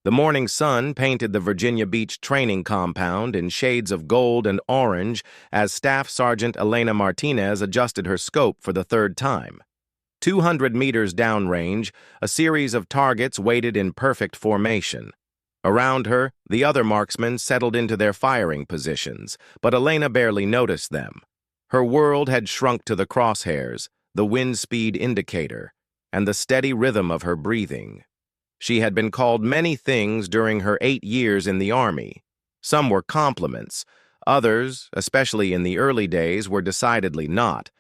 The morning sun painted the Virginia Beach training compound in shades of gold and orange as Staff Sergeant Elena Martinez adjusted her scope for the third time. 200 meters downrange, a series of targets waited in perfect formation. Around her, the other marksmen settled into their firing positions, but Elena barely noticed them. Her world had shrunk to the crosshairs, the wind speed indicator, and the steady rhythm of her breathing. She had been called many things during her 8 years in the Army. Some were compliments, others, especially in the early days, were decidedly not.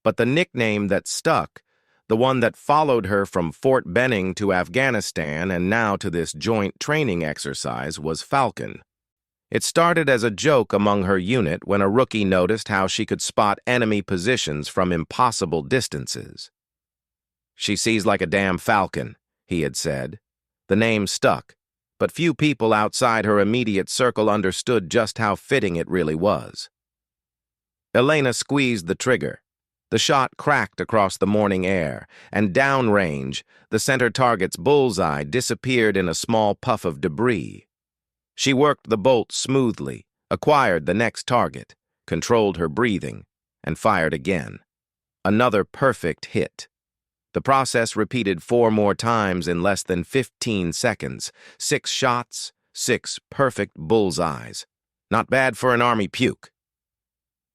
But the nickname that stuck, the one that followed her from Fort Benning to Afghanistan and now to this joint training exercise, was Falcon. It started as a joke among her unit when a rookie noticed how she could spot enemy positions from impossible distances. "She sees like a damn falcon," he had said. The name stuck, but few people outside her immediate circle understood just how fitting it really was. Elena squeezed the trigger. The shot cracked across the morning air, and downrange, the center target's bullseye disappeared in a small puff of debris. She worked the bolt smoothly, acquired the next target, controlled her breathing, and fired again. Another perfect hit. The process repeated 4 more times in less than 15 seconds. 6 shots, 6 perfect bullseyes. Not bad for an Army puke.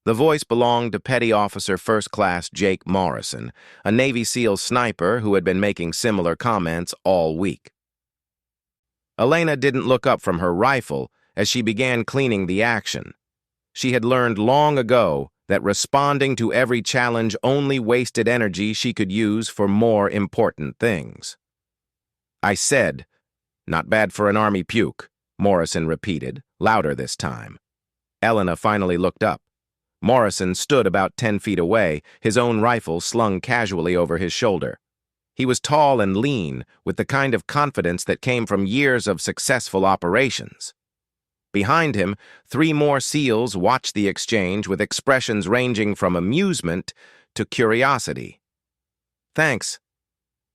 The voice belonged to Petty Officer First Class Jake Morrison, a Navy SEAL sniper who had been making similar comments all week. Elena didn't look up from her rifle as she began cleaning the action. She had learned long ago that responding to every challenge only wasted energy she could use for more important things. "I said, not bad for an Army puke," Morrison repeated, louder this time. Elena finally looked up. Morrison stood about 10 feet away, his own rifle slung casually over his shoulder. He was tall and lean, with the kind of confidence that came from years of successful operations. Behind him, 3 more SEALs watched the exchange with expressions ranging from amusement to curiosity. "Thanks,"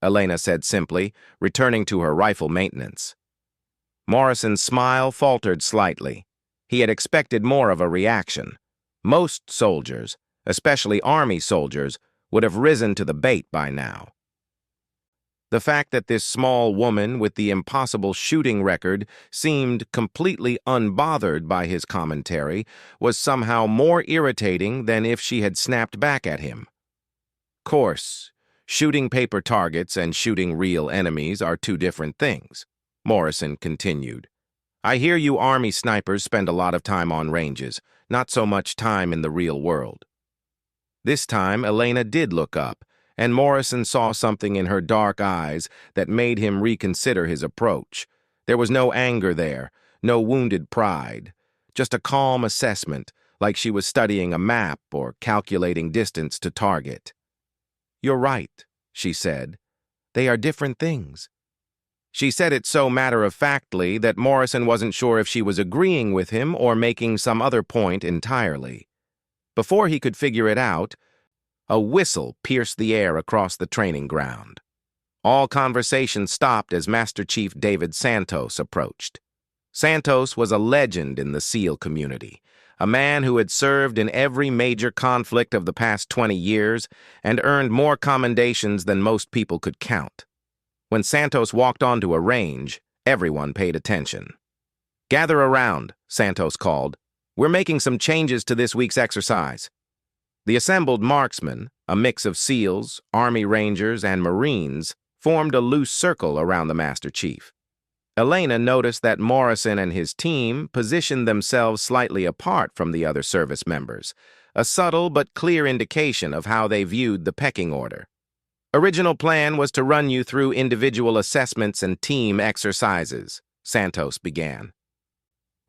Elena said simply, returning to her rifle maintenance. Morrison's smile faltered slightly. He had expected more of a reaction. Most soldiers, especially Army soldiers, would have risen to the bait by now. The fact that this small woman with the impossible shooting record seemed completely unbothered by his commentary was somehow more irritating than if she had snapped back at him. "Course, shooting paper targets and shooting real enemies are 2 different things," Morrison continued. "I hear you Army snipers spend a lot of time on ranges, not so much time in the real world." This time, Elena did look up, and Morrison saw something in her dark eyes that made him reconsider his approach. There was no anger there, no wounded pride, just a calm assessment, like she was studying a map or calculating distance to target. "You're right," she said. "They are different things." She said it so matter-of-factly that Morrison wasn't sure if she was agreeing with him or making some other point entirely. Before he could figure it out, a whistle pierced the air across the training ground. All conversation stopped as Master Chief David Santos approached. Santos was a legend in the SEAL community, a man who had served in every major conflict of the past 20 years and earned more commendations than most people could count. When Santos walked onto a range, everyone paid attention. "Gather around," Santos called. "We're making some changes to this week's exercise." The assembled marksmen, a mix of SEALs, Army Rangers, and Marines, formed a loose circle around the Master Chief. Elena noticed that Morrison and his team positioned themselves slightly apart from the other service members, a subtle but clear indication of how they viewed the pecking order. "Original plan was to run you through individual assessments and team exercises," Santos began.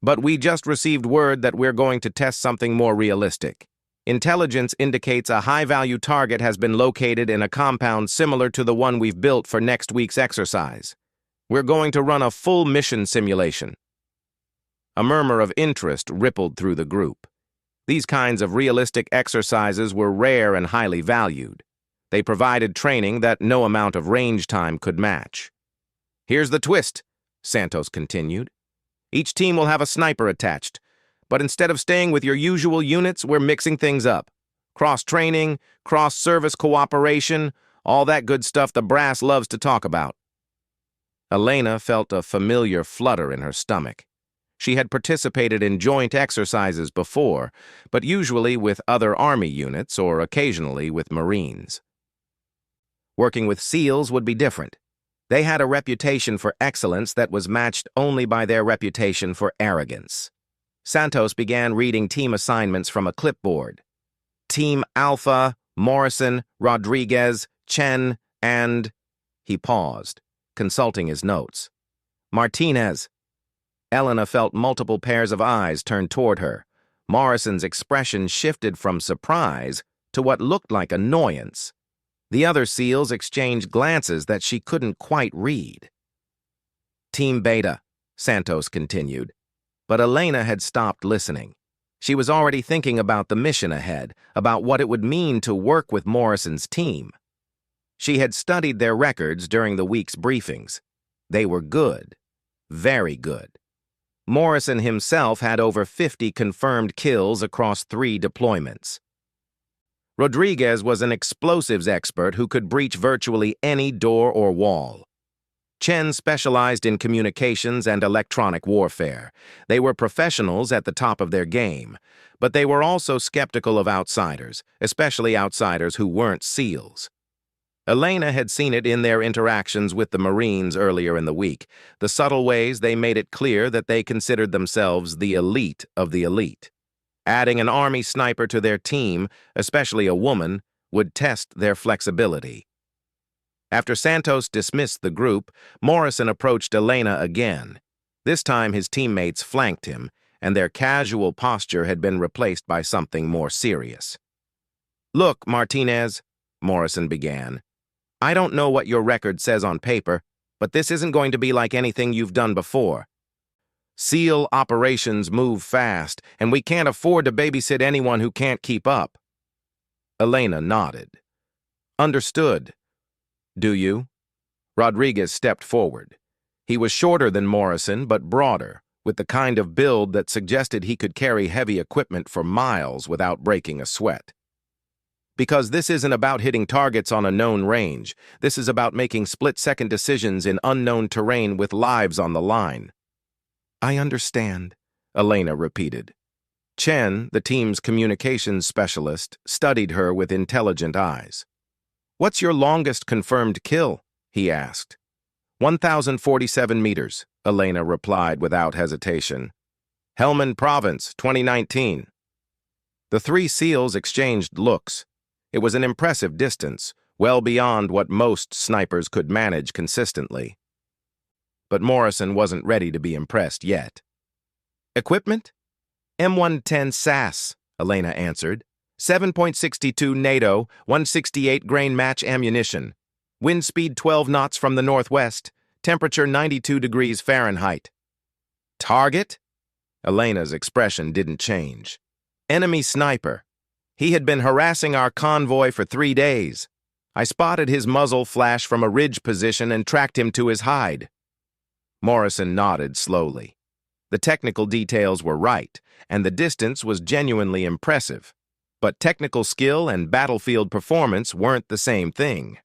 "But we just received word that we're going to test something more realistic. Intelligence indicates a high-value target has been located in a compound similar to the one we've built for next week's exercise. We're going to run a full mission simulation." A murmur of interest rippled through the group. These kinds of realistic exercises were rare and highly valued. They provided training that no amount of range time could match. "Here's the twist," Santos continued. Each team will have a sniper attached, but instead of staying with your usual units, we're mixing things up. Cross-training, cross-service cooperation, all that good stuff the brass loves to talk about. Elena felt a familiar flutter in her stomach. She had participated in joint exercises before, but usually with other Army units or occasionally with Marines. Working with SEALs would be different. They had a reputation for excellence that was matched only by their reputation for arrogance. Santos began reading team assignments from a clipboard. Team Alpha, Morrison, Rodriguez, Chen, and... He paused, consulting his notes. Martinez. Elena felt multiple pairs of eyes turn toward her. Morrison's expression shifted from surprise to what looked like annoyance. The other SEALs exchanged glances that she couldn't quite read. Team Beta, Santos continued. But Elena had stopped listening. She was already thinking about the mission ahead, about what it would mean to work with Morrison's team. She had studied their records during the week's briefings. They were good. Very good. Morrison himself had over 50 confirmed kills across 3 deployments. Rodriguez was an explosives expert who could breach virtually any door or wall. Chen specialized in communications and electronic warfare. They were professionals at the top of their game, but they were also skeptical of outsiders, especially outsiders who weren't SEALs. Elena had seen it in their interactions with the Marines earlier in the week, the subtle ways they made it clear that they considered themselves the elite of the elite. Adding an Army sniper to their team, especially a woman, would test their flexibility. After Santos dismissed the group, Morrison approached Elena again. This time his teammates flanked him, and their casual posture had been replaced by something more serious. "Look, Martinez," Morrison began. "I don't know what your record says on paper, but this isn't going to be like anything you've done before. SEAL operations move fast, and we can't afford to babysit anyone who can't keep up." Elena nodded. "Understood. Do you?" Rodriguez stepped forward. He was shorter than Morrison, but broader, with the kind of build that suggested he could carry heavy equipment for miles without breaking a sweat. "Because this isn't about hitting targets on a known range. This is about making split-second decisions in unknown terrain with lives on the line." "I understand," Elena repeated. Chen, the team's communications specialist, studied her with intelligent eyes. "What's your longest confirmed kill?" he asked. 1,047 meters, Elena replied without hesitation. "Helmand Province, 2019. The 3 SEALs exchanged looks. It was an impressive distance, well beyond what most snipers could manage consistently. But Morrison wasn't ready to be impressed yet. "Equipment? M110 SAS," Elena answered. 7.62 NATO, 168 grain match ammunition. Wind speed 12 knots from the northwest. Temperature 92 degrees Fahrenheit. "Target?" Elena's expression didn't change. "Enemy sniper. He had been harassing our convoy for 3 days. I spotted his muzzle flash from a ridge position and tracked him to his hide." Morrison nodded slowly. The technical details were right, and the distance was genuinely impressive. But technical skill and battlefield performance weren't the same thing.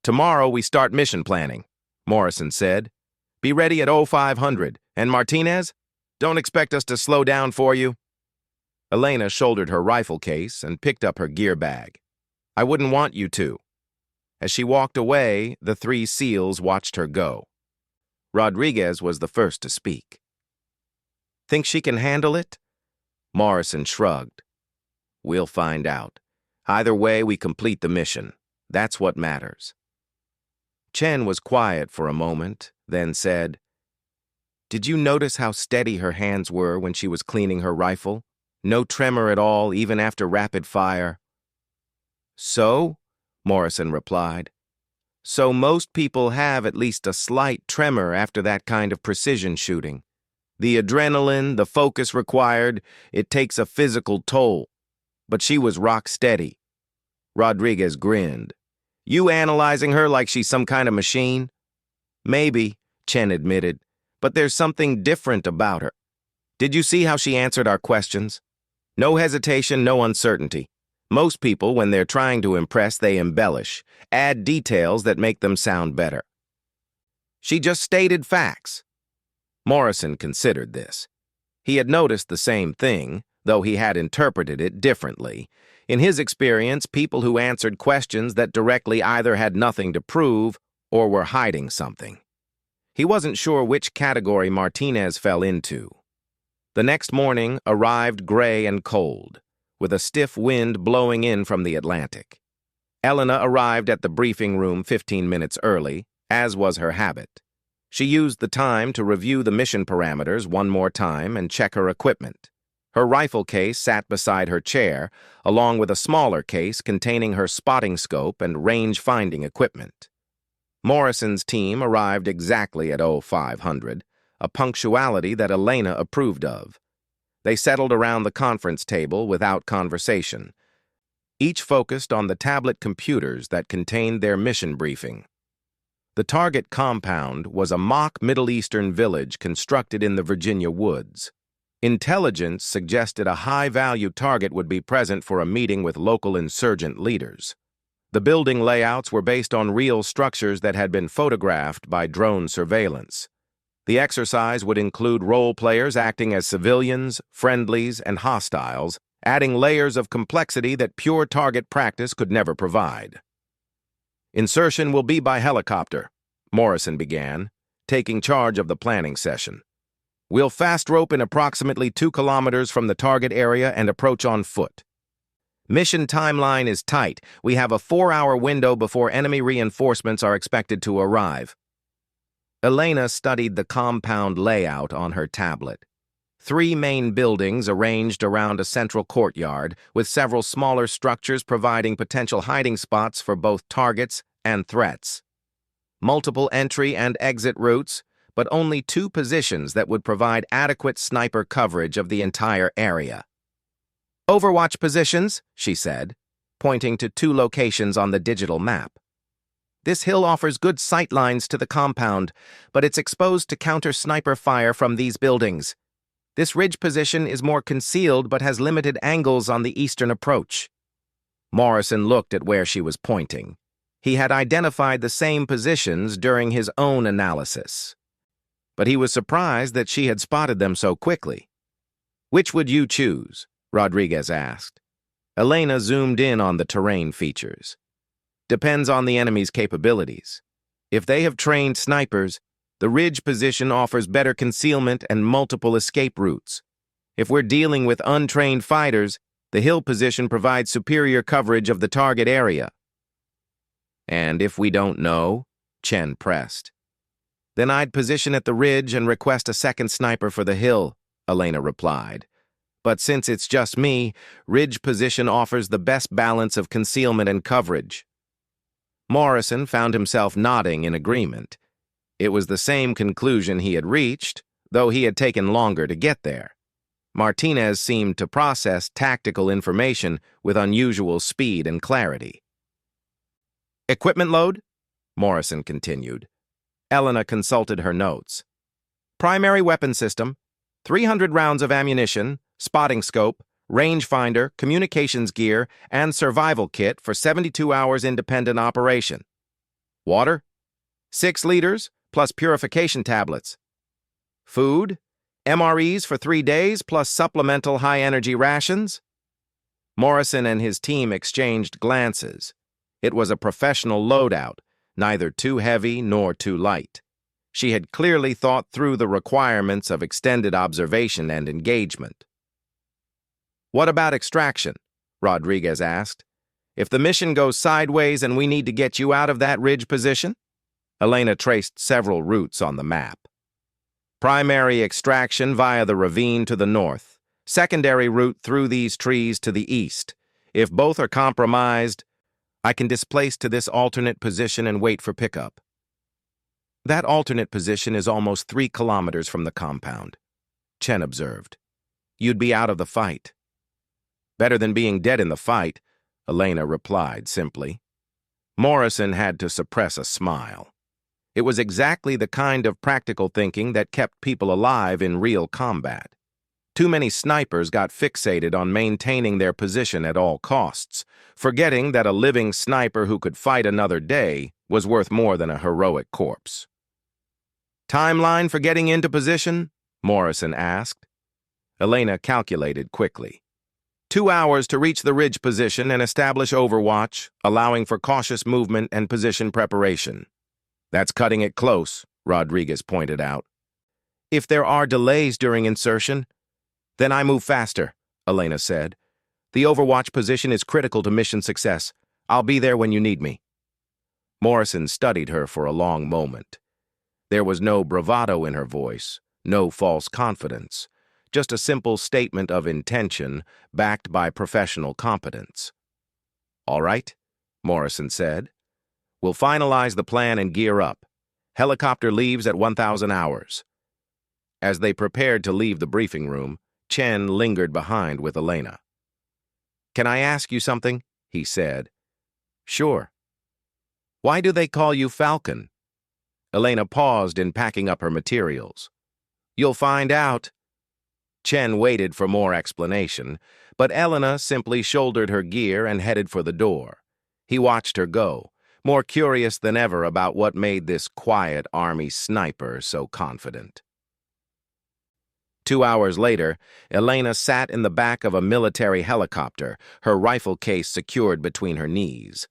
"Tomorrow we start mission planning," Morrison said. "Be ready at 0500, and Martinez, don't expect us to slow down for you." Elena shouldered her rifle case and picked up her gear bag. "I wouldn't want you to." As she walked away, the 3 SEALs watched her go. Rodriguez was the first to speak. "Think she can handle it?" Morrison shrugged. "We'll find out. Either way, we complete the mission. That's what matters." Chen was quiet for a moment, then said, "Did you notice how steady her hands were when she was cleaning her rifle? No tremor at all, even after rapid fire." "So?" Morrison replied. "So most people have at least a slight tremor after that kind of precision shooting. The adrenaline, the focus required, it takes a physical toll. But she was rock steady." Rodriguez grinned. "You analyzing her like she's some kind of machine?" "Maybe," Chen admitted. but there's something different about her. Did you see how she answered our questions? No hesitation, no uncertainty. Most people, when they're trying to impress, they embellish, add details that make them sound better. She just stated facts. Morrison considered this. He had noticed the same thing, though he had interpreted it differently. In his experience, people who answered questions that directly either had nothing to prove or were hiding something. He wasn't sure which category Martinez fell into. The next morning arrived gray and cold, with a stiff wind blowing in from the Atlantic. Elena arrived at the briefing room 15 minutes early, as was her habit. She used the time to review the mission parameters one more time and check her equipment. Her rifle case sat beside her chair, along with a smaller case containing her spotting scope and range-finding equipment. Morrison's team arrived exactly at 0500, a punctuality that Elena approved of. They settled around the conference table without conversation. Each focused on the tablet computers that contained their mission briefing. The target compound was a mock Middle Eastern village constructed in the Virginia woods. Intelligence suggested a high-value target would be present for a meeting with local insurgent leaders. The building layouts were based on real structures that had been photographed by drone surveillance. The exercise would include role players acting as civilians, friendlies, and hostiles, adding layers of complexity that pure target practice could never provide. Insertion will be by helicopter, Morrison began, taking charge of the planning session. We'll fast rope in approximately 2 kilometers from the target area and approach on foot. Mission timeline is tight. We have a 4-hour window before enemy reinforcements are expected to arrive. Elena studied the compound layout on her tablet. 3 main buildings arranged around a central courtyard, with several smaller structures providing potential hiding spots for both targets and threats. Multiple entry and exit routes, but only 2 positions that would provide adequate sniper coverage of the entire area. Overwatch positions, she said, pointing to 2 locations on the digital map. This hill offers good sight lines to the compound, but it's exposed to counter-sniper fire from these buildings. This ridge position is more concealed but has limited angles on the eastern approach. Morrison looked at where she was pointing. He had identified the same positions during his own analysis. But he was surprised that she had spotted them so quickly. Which would you choose? Rodriguez asked. Elena zoomed in on the terrain features. Depends on the enemy's capabilities. If they have trained snipers, the ridge position offers better concealment and multiple escape routes. If we're dealing with untrained fighters, the hill position provides superior coverage of the target area. And if we don't know, Chen pressed. Then I'd position at the ridge and request a second sniper for the hill, Elena replied. But since it's just me, ridge position offers the best balance of concealment and coverage. Morrison found himself nodding in agreement. It was the same conclusion he had reached, though he had taken longer to get there. Martinez seemed to process tactical information with unusual speed and clarity. Equipment load? Morrison continued. Elena consulted her notes. Primary weapon system, 300 rounds of ammunition, spotting scope, rangefinder, communications gear, and survival kit for 72 hours independent operation. Water? 6 liters, plus purification tablets. Food? MREs for 3 days, plus supplemental high-energy rations? Morrison and his team exchanged glances. It was a professional loadout, neither too heavy nor too light. She had clearly thought through the requirements of extended observation and engagement. What about extraction? Rodriguez asked. If the mission goes sideways and we need to get you out of that ridge position? Elena traced several routes on the map. Primary extraction via the ravine to the north. Secondary route through these trees to the east. If both are compromised, I can displace to this alternate position and wait for pickup. That alternate position is almost 3 kilometers from the compound, Chen observed. You'd be out of the fight. Better than being dead in the fight, Elena replied simply. Morrison had to suppress a smile. It was exactly the kind of practical thinking that kept people alive in real combat. Too many snipers got fixated on maintaining their position at all costs, forgetting that a living sniper who could fight another day was worth more than a heroic corpse. "Timeline for getting into position?" Morrison asked. Elena calculated quickly. 2 hours to reach the ridge position and establish overwatch, allowing for cautious movement and position preparation. "That's cutting it close," Rodriguez pointed out. "If there are delays during insertion, then I move faster," Elena said. "The overwatch position is critical to mission success. I'll be there when you need me." Morrison studied her for a long moment. There was no bravado in her voice, no false confidence, just a simple statement of intention backed by professional competence. "All right," Morrison said. "We'll finalize the plan and gear up. Helicopter leaves at 1,000 hours." As they prepared to leave the briefing room, Chen lingered behind with Elena. "Can I ask you something?" he said. "Sure." "Why do they call you Falcon?" Elena paused in packing up her materials. "You'll find out." Chen waited for more explanation, but Elena simply shouldered her gear and headed for the door. He watched her go, more curious than ever about what made this quiet army sniper so confident. 2 hours later, Elena sat in the back of a military helicopter, her rifle case secured between her knees.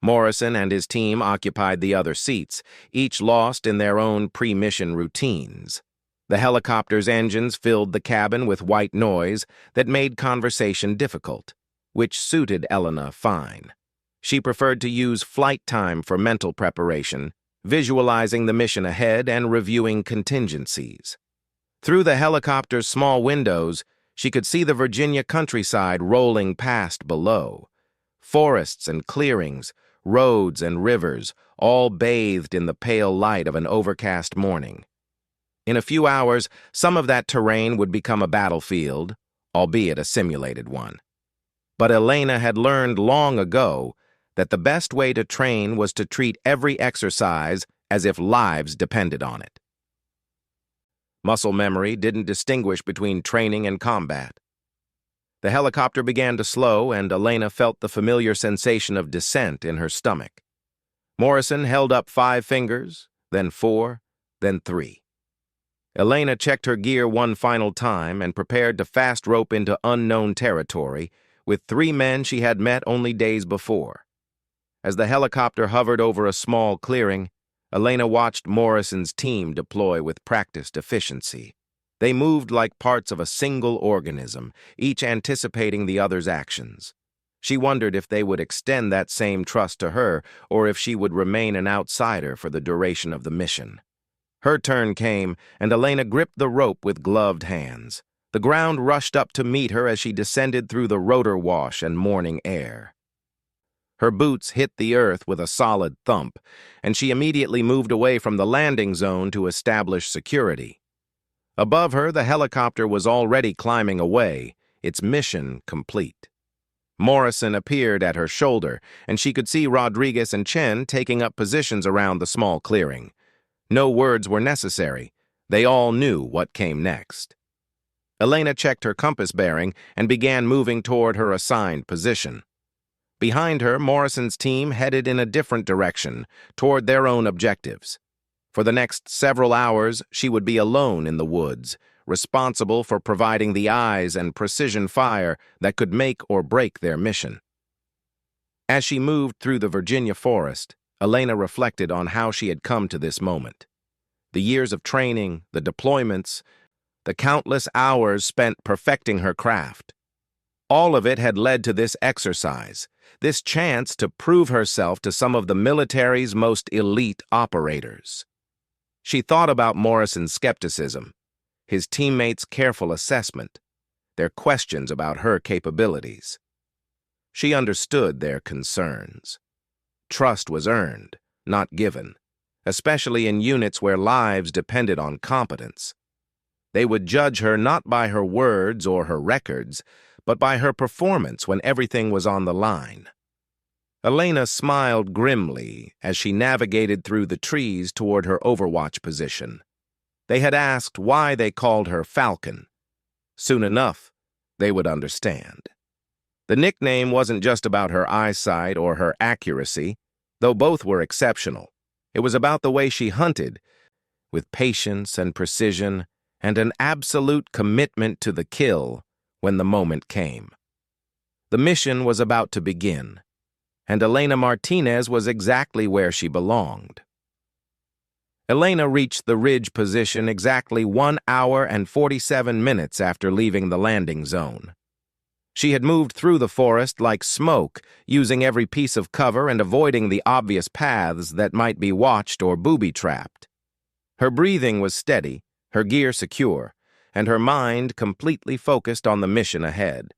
Morrison and his team occupied the other seats, each lost in their own pre-mission routines. The helicopter's engines filled the cabin with white noise that made conversation difficult, which suited Elena fine. She preferred to use flight time for mental preparation, visualizing the mission ahead and reviewing contingencies. Through the helicopter's small windows, she could see the Virginia countryside rolling past below. Forests and clearings, roads and rivers, all bathed in the pale light of an overcast morning. In a few hours, some of that terrain would become a battlefield, albeit a simulated one. But Elena had learned long ago that the best way to train was to treat every exercise as if lives depended on it. Muscle memory didn't distinguish between training and combat. The helicopter began to slow, and Elena felt the familiar sensation of descent in her stomach. Morrison held up 5 fingers, then 4, then 3. Elena checked her gear one final time and prepared to fast rope into unknown territory with 3 men she had met only days before. As the helicopter hovered over a small clearing, Elena watched Morrison's team deploy with practiced efficiency. They moved like parts of a single organism, each anticipating the other's actions. She wondered if they would extend that same trust to her, or if she would remain an outsider for the duration of the mission. Her turn came, and Elena gripped the rope with gloved hands. The ground rushed up to meet her as she descended through the rotor wash and morning air. Her boots hit the earth with a solid thump, and she immediately moved away from the landing zone to establish security. Above her, the helicopter was already climbing away, its mission complete. Morrison appeared at her shoulder, and she could see Rodriguez and Chen taking up positions around the small clearing. No words were necessary. They all knew what came next. Elena checked her compass bearing and began moving toward her assigned position. Behind her, Morrison's team headed in a different direction, toward their own objectives. For the next several hours, she would be alone in the woods, responsible for providing the eyes and precision fire that could make or break their mission. As she moved through the Virginia forest, Elena reflected on how she had come to this moment. The years of training, the deployments, the countless hours spent perfecting her craft. All of it had led to this exercise, this chance to prove herself to some of the military's most elite operators. She thought about Morrison's skepticism, his teammates' careful assessment, their questions about her capabilities. She understood their concerns. Trust was earned, not given, especially in units where lives depended on competence. They would judge her not by her words or her records, but by her performance when everything was on the line. Elena smiled grimly as she navigated through the trees toward her overwatch position. They had asked why they called her Falcon. Soon enough, they would understand. The nickname wasn't just about her eyesight or her accuracy, though both were exceptional. It was about the way she hunted, with patience and precision, and an absolute commitment to the kill when the moment came. The mission was about to begin, and Elena Martinez was exactly where she belonged. Elena reached the ridge position exactly 1 hour and 47 minutes after leaving the landing zone. She had moved through the forest like smoke, using every piece of cover and avoiding the obvious paths that might be watched or booby-trapped. Her breathing was steady, her gear secure, and her mind completely focused on the mission ahead.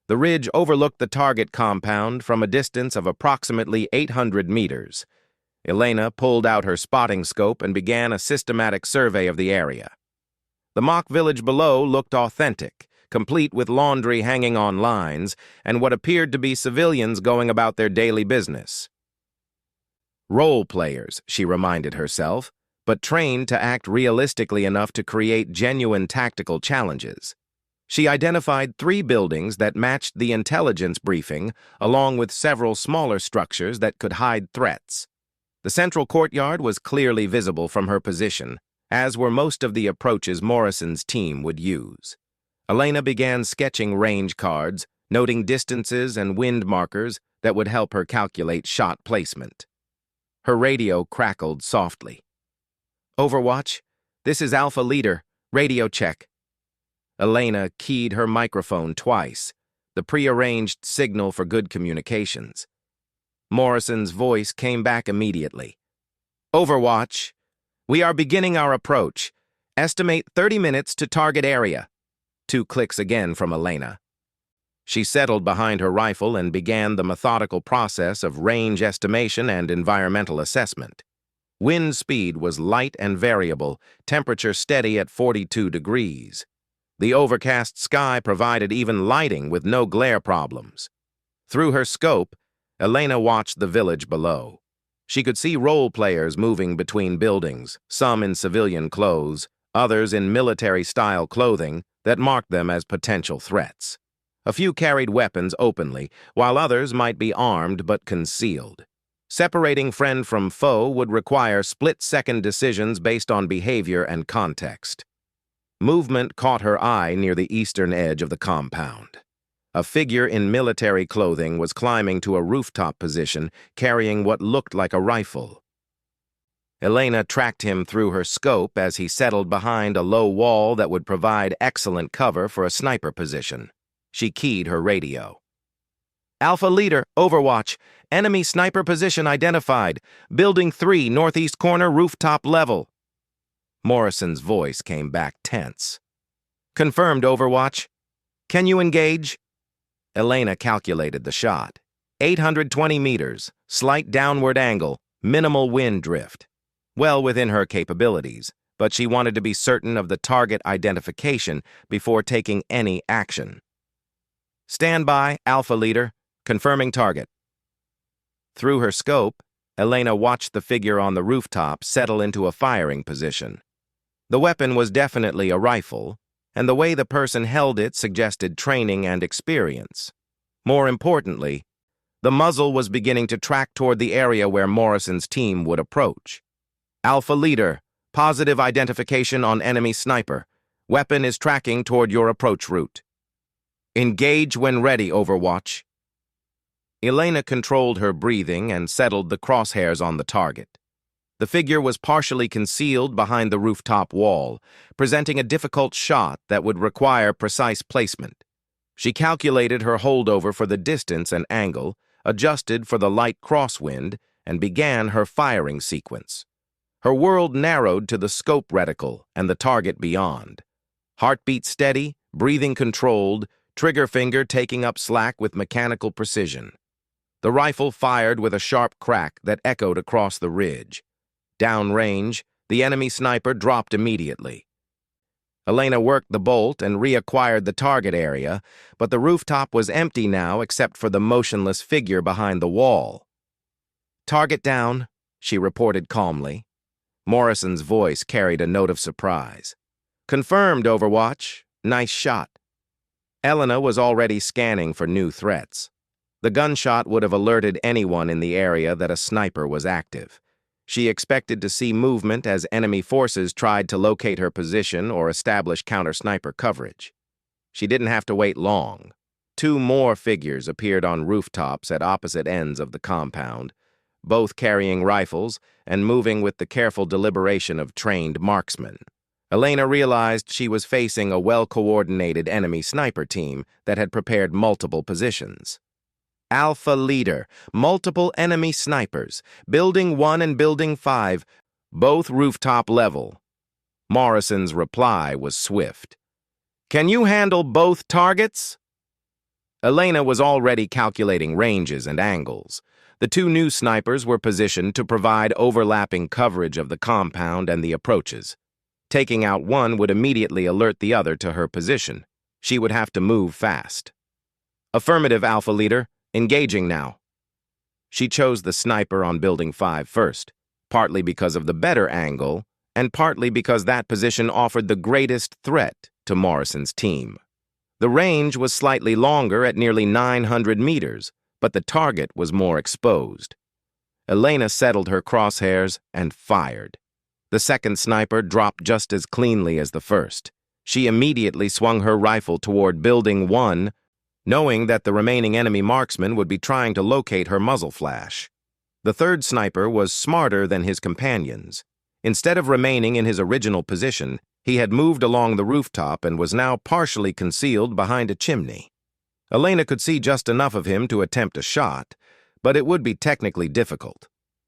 The ridge overlooked the target compound from a distance of approximately 800 meters. Elena pulled out her spotting scope and began a systematic survey of the area. The mock village below looked authentic, complete with laundry hanging on lines and what appeared to be civilians going about their daily business. Role players, she reminded herself, but trained to act realistically enough to create genuine tactical challenges. She identified 3 buildings that matched the intelligence briefing, along with several smaller structures that could hide threats. The central courtyard was clearly visible from her position, as were most of the approaches Morrison's team would use. Elena began sketching range cards, noting distances and wind markers that would help her calculate shot placement. Her radio crackled softly. "Overwatch, this is Alpha Leader. Radio check." Elena keyed her microphone twice, the prearranged signal for good communications. Morrison's voice came back immediately. "Overwatch, we are beginning our approach. Estimate 30 minutes to target area." 2 clicks again from Elena. She settled behind her rifle and began the methodical process of range estimation and environmental assessment. Wind speed was light and variable, temperature steady at 42 degrees. The overcast sky provided even lighting with no glare problems. Through her scope, Elena watched the village below. She could see role players moving between buildings, some in civilian clothes, others in military-style clothing that marked them as potential threats. A few carried weapons openly, while others might be armed but concealed. Separating friend from foe would require split-second decisions based on behavior and context. Movement caught her eye near the eastern edge of the compound. A figure in military clothing was climbing to a rooftop position, carrying what looked like a rifle. Elena tracked him through her scope as he settled behind a low wall that would provide excellent cover for a sniper position. She keyed her radio. "Alpha Leader, Overwatch. Enemy sniper position identified. Building 3, northeast corner, rooftop level." Morrison's voice came back tense. "Confirmed, Overwatch. Can you engage?" Elena calculated the shot. 820 meters, slight downward angle, minimal wind drift. Well within her capabilities, but she wanted to be certain of the target identification before taking any action. "Stand by, Alpha Leader. Confirming target." Through her scope, Elena watched the figure on the rooftop settle into a firing position. The weapon was definitely a rifle, and the way the person held it suggested training and experience. More importantly, the muzzle was beginning to track toward the area where Morrison's team would approach. "Alpha Leader, positive identification on enemy sniper. Weapon is tracking toward your approach route. Engage when ready, Overwatch." Elena controlled her breathing and settled the crosshairs on the target. The figure was partially concealed behind the rooftop wall, presenting a difficult shot that would require precise placement. She calculated her holdover for the distance and angle, adjusted for the light crosswind, and began her firing sequence. Her world narrowed to the scope reticle and the target beyond. Heartbeat steady, breathing controlled, trigger finger taking up slack with mechanical precision. The rifle fired with a sharp crack that echoed across the ridge. Downrange, the enemy sniper dropped immediately. Elena worked the bolt and reacquired the target area, but the rooftop was empty now except for the motionless figure behind the wall. "Target down," she reported calmly. Morrison's voice carried a note of surprise. "Confirmed, Overwatch. Nice shot." Elena was already scanning for new threats. The gunshot would have alerted anyone in the area that a sniper was active. She expected to see movement as enemy forces tried to locate her position or establish counter-sniper coverage. She didn't have to wait long. Two more figures appeared on rooftops at opposite ends of the compound, both carrying rifles and moving with the careful deliberation of trained marksmen. Elena realized she was facing a well-coordinated enemy sniper team that had prepared multiple positions. Alpha Leader, multiple enemy snipers, Building 1 and Building 5, both rooftop level. Morrison's reply was swift. "Can you handle both targets?" Elena was already calculating ranges and angles. The two new snipers were positioned to provide overlapping coverage of the compound and the approaches. Taking out one would immediately alert the other to her position. She would have to move fast. "Affirmative, Alpha Leader. Engaging now." She chose the sniper on Building 5 first, partly because of the better angle, and partly because that position offered the greatest threat to Morrison's team. The range was slightly longer at nearly 900 meters, but the target was more exposed. Elena settled her crosshairs and fired. The second sniper dropped just as cleanly as the first. She immediately swung her rifle toward Building 1, knowing that the remaining enemy marksman would be trying to locate her muzzle flash. The third sniper was smarter than his companions. Instead of remaining in his original position, he had moved along the rooftop and was now partially concealed behind a chimney. Elena could see just enough of him to attempt a shot, but it would be technically difficult.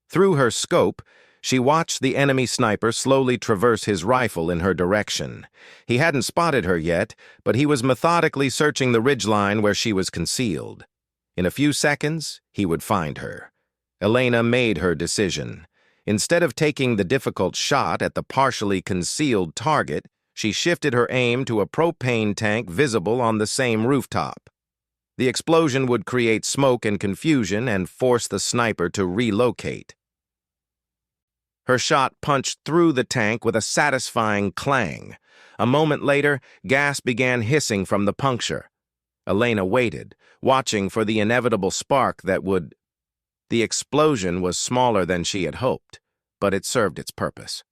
Through her scope, she watched the enemy sniper slowly traverse his rifle in her direction. He hadn't spotted her yet, but he was methodically searching the ridgeline where she was concealed. In a few seconds, he would find her. Elena made her decision. Instead of taking the difficult shot at the partially concealed target, she shifted her aim to a propane tank visible on the same rooftop. The explosion would create smoke and confusion and force the sniper to relocate. Her shot punched through the tank with a satisfying clang. A moment later, gas began hissing from the puncture. Elena waited, watching for the inevitable spark that would... The explosion was smaller than she had hoped, but it served its purpose.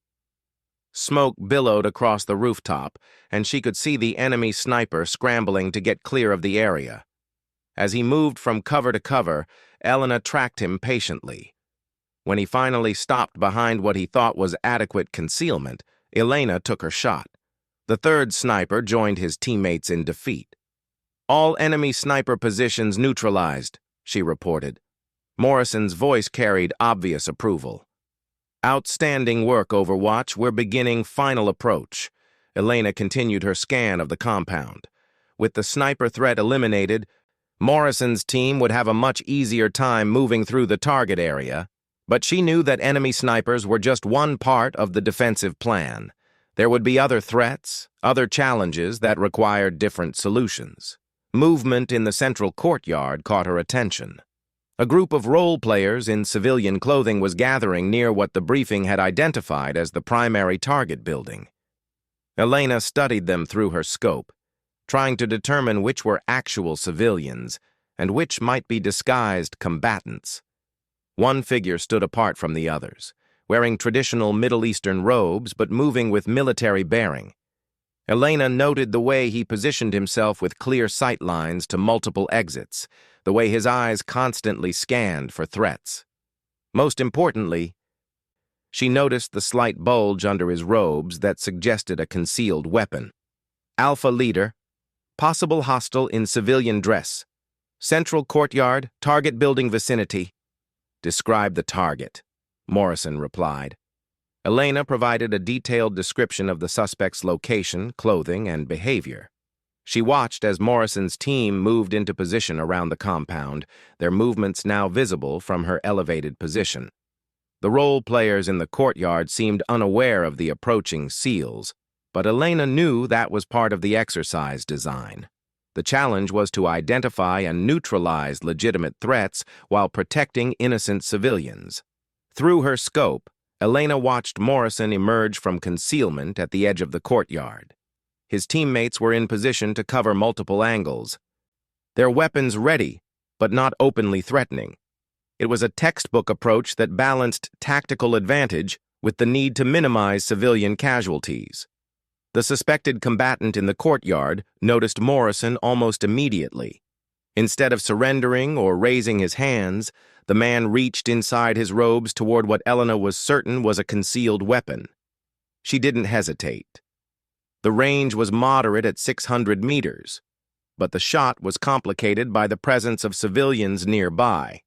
Smoke billowed across the rooftop, and she could see the enemy sniper scrambling to get clear of the area. As he moved from cover to cover, Elena tracked him patiently. When he finally stopped behind what he thought was adequate concealment, Elena took her shot. The third sniper joined his teammates in defeat. "All enemy sniper positions neutralized," she reported. Morrison's voice carried obvious approval. "Outstanding work, Overwatch. We're beginning final approach." Elena continued her scan of the compound. With the sniper threat eliminated, Morrison's team would have a much easier time moving through the target area. But she knew that enemy snipers were just one part of the defensive plan. There would be other threats, other challenges that required different solutions. Movement in the central courtyard caught her attention. A group of role players in civilian clothing was gathering near what the briefing had identified as the primary target building. Elena studied them through her scope, trying to determine which were actual civilians and which might be disguised combatants. One figure stood apart from the others, wearing traditional Middle Eastern robes but moving with military bearing. Elena noted the way he positioned himself with clear sight lines to multiple exits, the way his eyes constantly scanned for threats. Most importantly, she noticed the slight bulge under his robes that suggested a concealed weapon. "Alpha Leader, possible hostile in civilian dress. Central courtyard, target building vicinity." "Describe the target," Morrison replied. Elena provided a detailed description of the suspect's location, clothing, and behavior. She watched as Morrison's team moved into position around the compound, their movements now visible from her elevated position. The role players in the courtyard seemed unaware of the approaching SEALs. But Elena knew that was part of the exercise design. The challenge was to identify and neutralize legitimate threats while protecting innocent civilians. Through her scope, Elena watched Morrison emerge from concealment at the edge of the courtyard. His teammates were in position to cover multiple angles. Their weapons ready, but not openly threatening. It was a textbook approach that balanced tactical advantage with the need to minimize civilian casualties. The suspected combatant in the courtyard noticed Morrison almost immediately. Instead of surrendering or raising his hands, the man reached inside his robes toward what Elena was certain was a concealed weapon. She didn't hesitate. The range was moderate at 600 meters, but the shot was complicated by the presence of civilians nearby.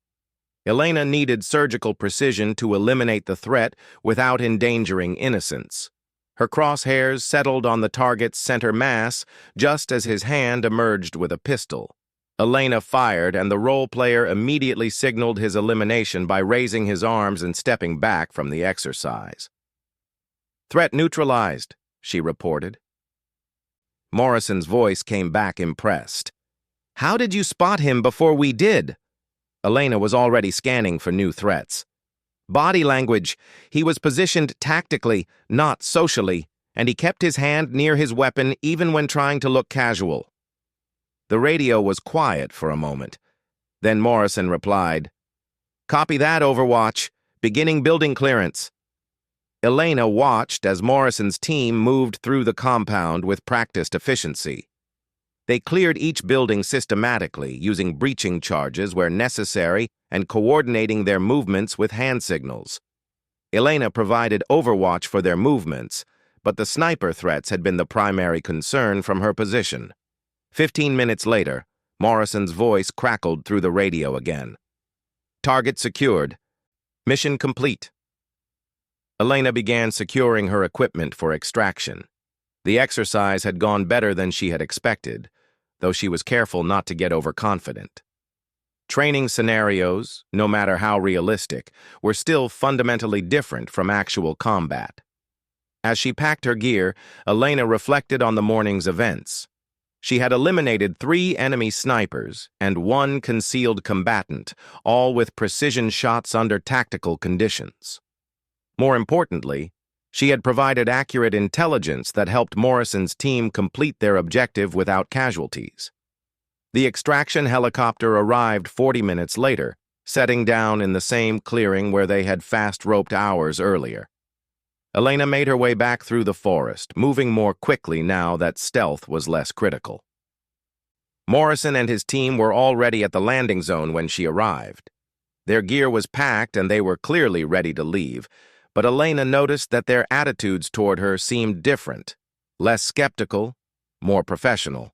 Elena needed surgical precision to eliminate the threat without endangering innocents. Her crosshairs settled on the target's center mass just as his hand emerged with a pistol. Elena fired, and the role player immediately signaled his elimination by raising his arms and stepping back from the exercise. "Threat neutralized," she reported. Morrison's voice came back impressed. "How did you spot him before we did?" Elena was already scanning for new threats. "Body language. He was positioned tactically, not socially, and he kept his hand near his weapon even when trying to look casual." The radio was quiet for a moment. Then Morrison replied, "Copy that, Overwatch. Beginning building clearance." Elena watched as Morrison's team moved through the compound with practiced efficiency. They cleared each building systematically, using breaching charges where necessary and coordinating their movements with hand signals. Elena provided overwatch for their movements, but the sniper threats had been the primary concern from her position. 15 minutes later, Morrison's voice crackled through the radio again. "Target secured. Mission complete." Elena began securing her equipment for extraction. The exercise had gone better than she had expected, though she was careful not to get overconfident. Training scenarios, no matter how realistic, were still fundamentally different from actual combat. As she packed her gear, Elena reflected on the morning's events. She had eliminated 3 enemy snipers and 1 concealed combatant, all with precision shots under tactical conditions. More importantly, she had provided accurate intelligence that helped Morrison's team complete their objective without casualties. The extraction helicopter arrived 40 minutes later, setting down in the same clearing where they had fast-roped hours earlier. Elena made her way back through the forest, moving more quickly now that stealth was less critical. Morrison and his team were already at the landing zone when she arrived. Their gear was packed and they were clearly ready to leave, but Elena noticed that their attitudes toward her seemed different, less skeptical, more professional.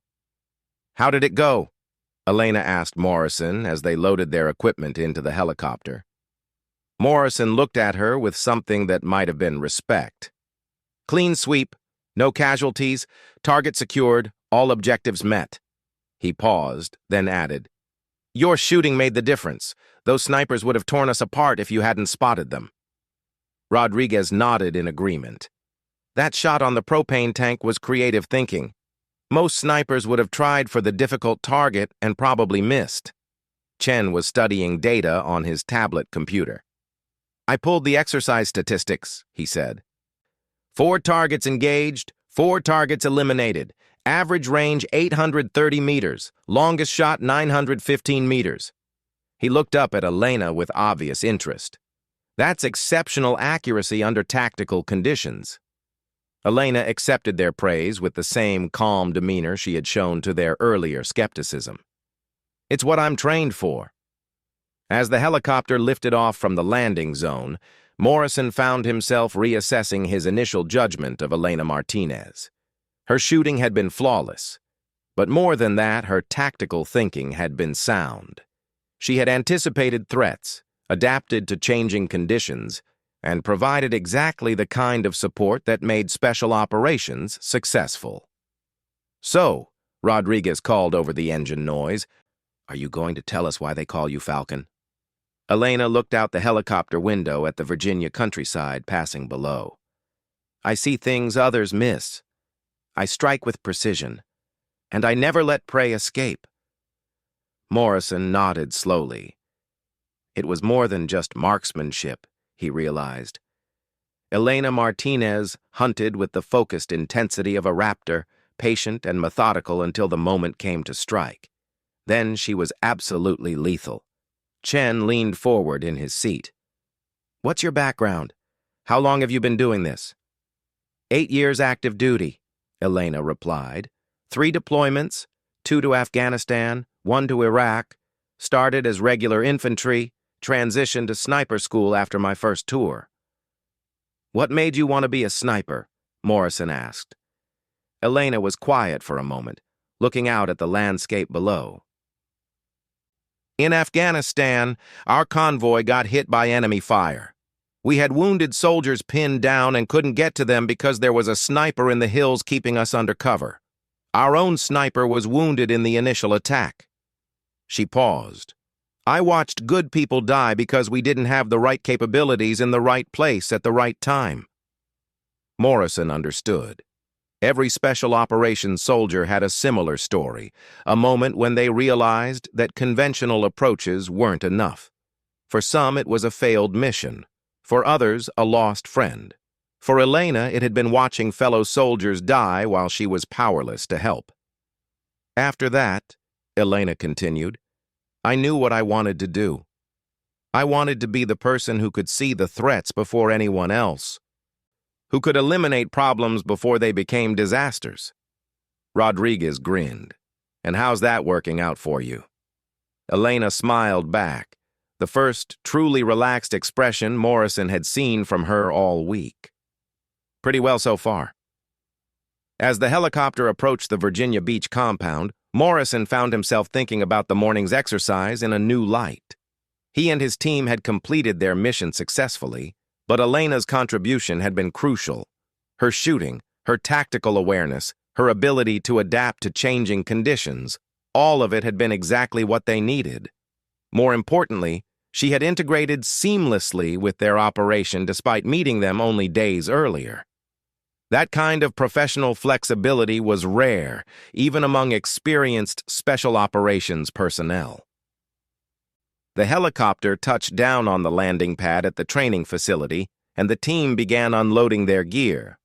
"How did it go?" Elena asked Morrison as they loaded their equipment into the helicopter. Morrison looked at her with something that might have been respect. "Clean sweep, no casualties, target secured, all objectives met." He paused, then added, "Your shooting made the difference. Those snipers would have torn us apart if you hadn't spotted them." Rodriguez nodded in agreement. That shot on the propane tank was creative thinking. Most snipers would have tried for the difficult target and probably missed. Chen was studying data on his tablet computer. "I pulled the exercise statistics," he said. 4 targets engaged, 4 targets eliminated. Average range 830 meters, longest shot 915 meters. He looked up at Elena with obvious interest. That's exceptional accuracy under tactical conditions. Elena accepted their praise with the same calm demeanor she had shown to their earlier skepticism. "It's what I'm trained for." As the helicopter lifted off from the landing zone, Morrison found himself reassessing his initial judgment of Elena Martinez. Her shooting had been flawless, but more than that, her tactical thinking had been sound. She had anticipated threats, adapted to changing conditions, and provided exactly the kind of support that made special operations successful. "So," Rodriguez called over the engine noise, "are you going to tell us why they call you Falcon?" Elena looked out the helicopter window at the Virginia countryside passing below. "I see things others miss. I strike with precision, and I never let prey escape. Morrison nodded slowly. It was more than just marksmanship, he realized. Elena Martinez hunted with the focused intensity of a raptor, patient and methodical until the moment came to strike. Then she was absolutely lethal. Chen leaned forward in his seat. "What's your background? How long have you been doing this?" 8 years active duty, Elena replied. 3 deployments, 2 to Afghanistan, 1 to Iraq. Started as regular infantry, transitioned to sniper school after my first tour. "What made you want to be a sniper?" Morrison asked. Elena was quiet for a moment, looking out at the landscape below. "In Afghanistan, our convoy got hit by enemy fire. We had wounded soldiers pinned down and couldn't get to them because there was a sniper in the hills keeping us under cover. Our own sniper was wounded in the initial attack." She paused. "I watched good people die because we didn't have the right capabilities in the right place at the right time." Morrison understood. Every special operations soldier had a similar story, a moment when they realized that conventional approaches weren't enough. For some, it was a failed mission. For others, a lost friend. For Elena, it had been watching fellow soldiers die while she was powerless to help. "After that," Elena continued, "I knew what I wanted to do. I wanted to be the person who could see the threats before anyone else, who could eliminate problems before they became disasters." Rodriguez grinned. "And how's that working out for you?" Elena smiled back, the first truly relaxed expression Morrison had seen from her all week. "Pretty well so far." As the helicopter approached the Virginia Beach compound, Morrison found himself thinking about the morning's exercise in a new light. He and his team had completed their mission successfully, but Elena's contribution had been crucial. Her shooting, her tactical awareness, her ability to adapt to changing conditions, all of it had been exactly what they needed. More importantly, she had integrated seamlessly with their operation despite meeting them only days earlier. That kind of professional flexibility was rare, even among experienced special operations personnel. The helicopter touched down on the landing pad at the training facility, and the team began unloading their gear.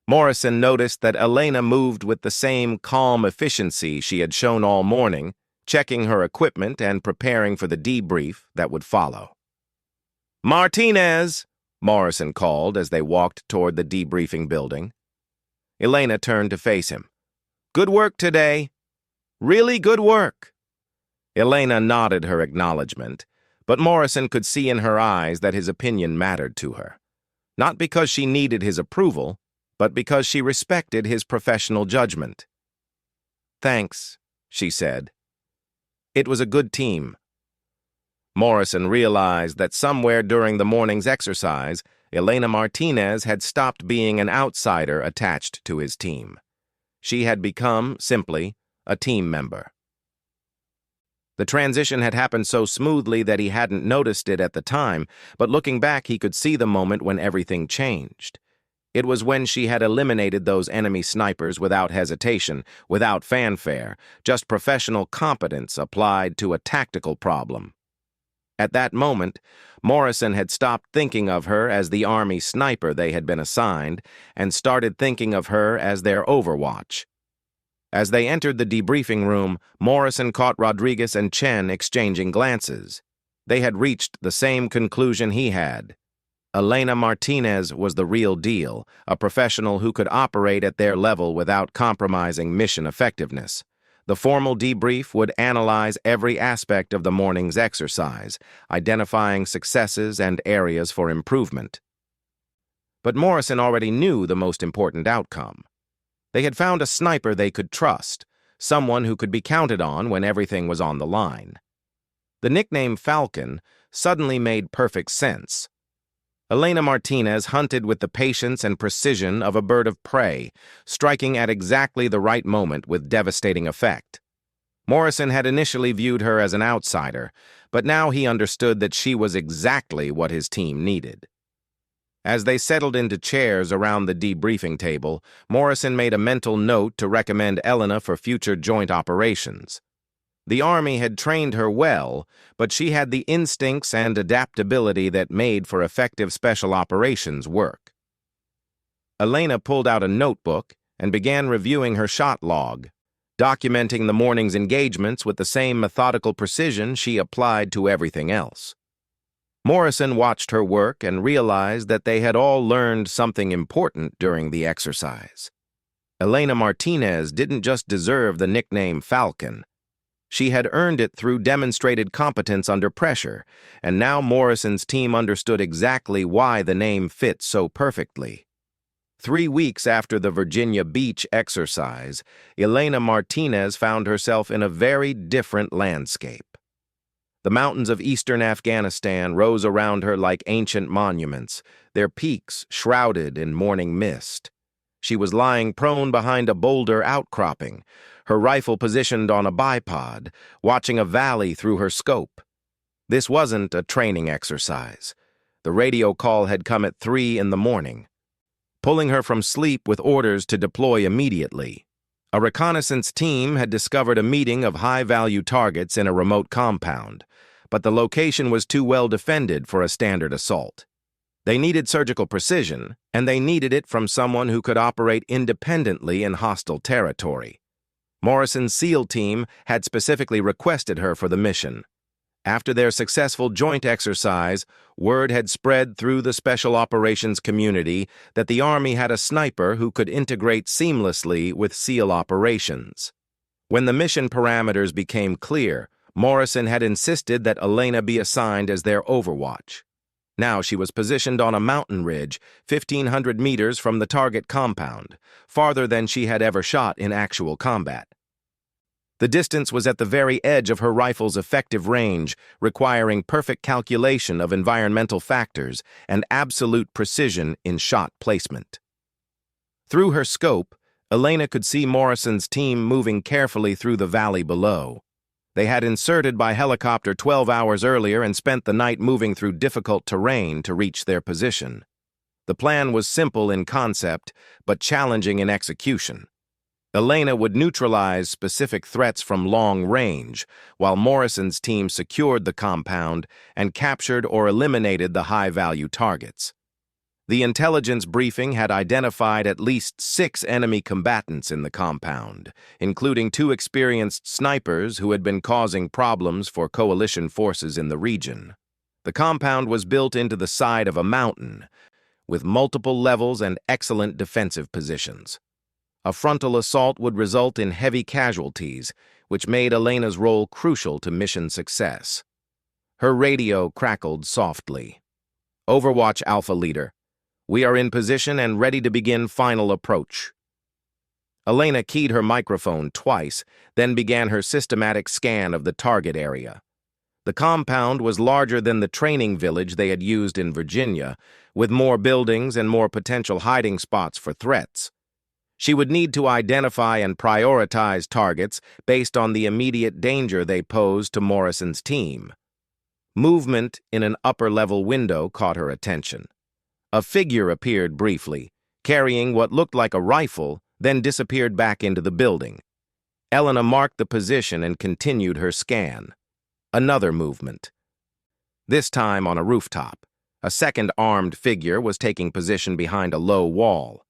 Morrison noticed that Elena moved with the same calm efficiency she had shown all morning, checking her equipment and preparing for the debrief that would follow. "Martinez!" Morrison called as they walked toward the debriefing building. Elena turned to face him. "Good work today. Really good work." Elena nodded her acknowledgement, but Morrison could see in her eyes that his opinion mattered to her. Not because she needed his approval, but because she respected his professional judgment. "Thanks," she said. "It was a good team." Morrison realized that somewhere during the morning's exercise, Elena Martinez had stopped being an outsider attached to his team. She had become, simply, a team member. The transition had happened so smoothly that he hadn't noticed it at the time, but looking back he could see the moment when everything changed. It was when she had eliminated those enemy snipers without hesitation, without fanfare, just professional competence applied to a tactical problem. At that moment, Morrison had stopped thinking of her as the Army sniper they had been assigned and started thinking of her as their overwatch. As they entered the debriefing room, Morrison caught Rodriguez and Chen exchanging glances. They had reached the same conclusion he had. Elena Martinez was the real deal, a professional who could operate at their level without compromising mission effectiveness. The formal debrief would analyze every aspect of the morning's exercise, identifying successes and areas for improvement. But Morrison already knew the most important outcome. They had found a sniper they could trust, someone who could be counted on when everything was on the line. The nickname Falcon suddenly made perfect sense. Elena Martinez hunted with the patience and precision of a bird of prey, striking at exactly the right moment with devastating effect. Morrison had initially viewed her as an outsider, but now he understood that she was exactly what his team needed. As they settled into chairs around the debriefing table, Morrison made a mental note to recommend Elena for future joint operations. The Army had trained her well, but she had the instincts and adaptability that made for effective special operations work. Elena pulled out a notebook and began reviewing her shot log, documenting the morning's engagements with the same methodical precision she applied to everything else. Morrison watched her work and realized that they had all learned something important during the exercise. Elena Martinez didn't just deserve the nickname Falcon. She had earned it through demonstrated competence under pressure, and now Morrison's team understood exactly why the name fit so perfectly. 3 weeks after the Virginia Beach exercise, Elena Martinez found herself in a very different landscape. The mountains of eastern Afghanistan rose around her like ancient monuments, their peaks shrouded in morning mist. She was lying prone behind a boulder outcropping, her rifle positioned on a bipod, watching a valley through her scope. This wasn't a training exercise. The radio call had come at 3 in the morning, pulling her from sleep with orders to deploy immediately. A reconnaissance team had discovered a meeting of high-value targets in a remote compound, but the location was too well defended for a standard assault. They needed surgical precision, and they needed it from someone who could operate independently in hostile territory. Morrison's SEAL team had specifically requested her for the mission. After their successful joint exercise, word had spread through the special operations community that the Army had a sniper who could integrate seamlessly with SEAL operations. When the mission parameters became clear, Morrison had insisted that Elena be assigned as their overwatch. Now she was positioned on a mountain ridge, 1,500 meters from the target compound, farther than she had ever shot in actual combat. The distance was at the very edge of her rifle's effective range, requiring perfect calculation of environmental factors and absolute precision in shot placement. Through her scope, Elena could see Morrison's team moving carefully through the valley below. They had inserted by helicopter 12 hours earlier and spent the night moving through difficult terrain to reach their position. The plan was simple in concept, but challenging in execution. Elena would neutralize specific threats from long range, while Morrison's team secured the compound and captured or eliminated the high-value targets. The intelligence briefing had identified at least 6 enemy combatants in the compound, including 2 experienced snipers who had been causing problems for coalition forces in the region. The compound was built into the side of a mountain, with multiple levels and excellent defensive positions. A frontal assault would result in heavy casualties, which made Elena's role crucial to mission success. Her radio crackled softly. "Overwatch Alpha Leader. We are in position and ready to begin final approach." Elena keyed her microphone twice, then began her systematic scan of the target area. The compound was larger than the training village they had used in Virginia, with more buildings and more potential hiding spots for threats. She would need to identify and prioritize targets based on the immediate danger they posed to Morrison's team. Movement in an upper-level window caught her attention. A figure appeared briefly, carrying what looked like a rifle, then disappeared back into the building. Elena marked the position and continued her scan. Another movement. This time on a rooftop. A second armed figure was taking position behind a low wall.